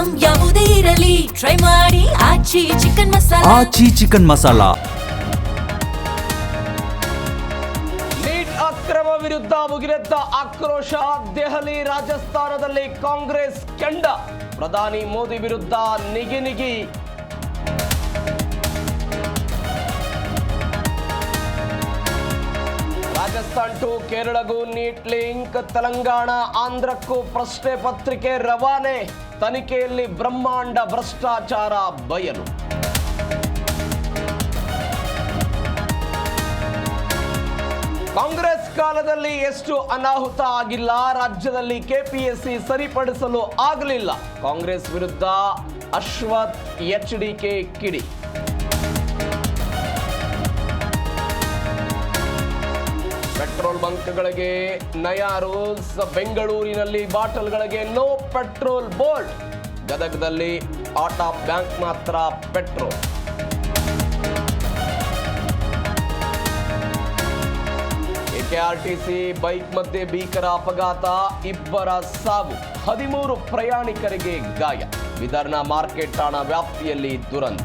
Item ಯಾವುದೇ ಇರಲಿ try ಮಾಡಿ ಆಚಿ ಚಿಕನ್ ಮಸಾಲಾ. ಆಚಿ ಚಿಕನ್ ಮಸಾಲಾ. ನೀಟ್ ಅಕ್ರಮ ವಿರುದ್ಧ ಮುಗಿಲೆದ್ದ ಆಕ್ರೋಶ. ದೆಹಲಿ, ರಾಜಸ್ಥಾನದಲ್ಲಿ ಕಾಂಗ್ರೆಸ್ ಕೆಂಡ. ಪ್ರಧಾನಿ ಮೋದಿ ವಿರುದ್ಧ ನಿಗಿ. ರಾಜಸ್ಥಾನ್ ಟು ಕೇರಳಗೂ ನೀಟ್ ಲಿಂಕ್. ತೆಲಂಗಾಣ, ಆಂಧ್ರಕ್ಕೂ ಪ್ರಶ್ನೆ ಪತ್ರಿಕೆ ರವಾನೆ. ತನಿಖೆಯಲ್ಲಿ ಬ್ರಹ್ಮಾಂಡ ಭ್ರಷ್ಟಾಚಾರ ಬಯಲು. ಕಾಂಗ್ರೆಸ್ ಕಾಲದಲ್ಲಿ ಎಷ್ಟು ಅನಾಹುತ ಆಗಿಲ್ಲ. ರಾಜ್ಯದಲ್ಲಿ ಕೆಪಿಎಸ್ಸಿ ಸರಿಪಡಿಸಲು ಆಗಲಿಲ್ಲ. ಕಾಂಗ್ರೆಸ್ ವಿರುದ್ಧ ಅಶ್ವಥ್ ಎಚ್ಡಿಕೆ ಕಿಡಿ. ಪೆಟ್ರೋಲ್ ಬಂಕ್ಗಳಿಗೆ ನಯಾ ರೂಲ್ಸ್. ಬೆಂಗಳೂರಿನಲ್ಲಿ ಬಾಟಲ್ಗಳಿಗೆ ನೋ ಪೆಟ್ರೋಲ್ ಬೋರ್ಡ್. ಗದಗದಲ್ಲಿ ಆಟೋ ಬ್ಯಾಂಕ್ ಮಾತ್ರ ಪೆಟ್ರೋಲ್. ಕೆಆರ್ಟಿಸಿ ಬೈಕ್ ಮಧ್ಯೆ ಭೀಕರ ಅಪಘಾತ. 2 ಸಾವು, 13 ಪ್ರಯಾಣಿಕರಿಗೆ ಗಾಯ. ವಿದರ್ನ ಮಾರ್ಕೆಟ್ ಠಾಣಾ ವ್ಯಾಪ್ತಿಯಲ್ಲಿ ದುರಂತ.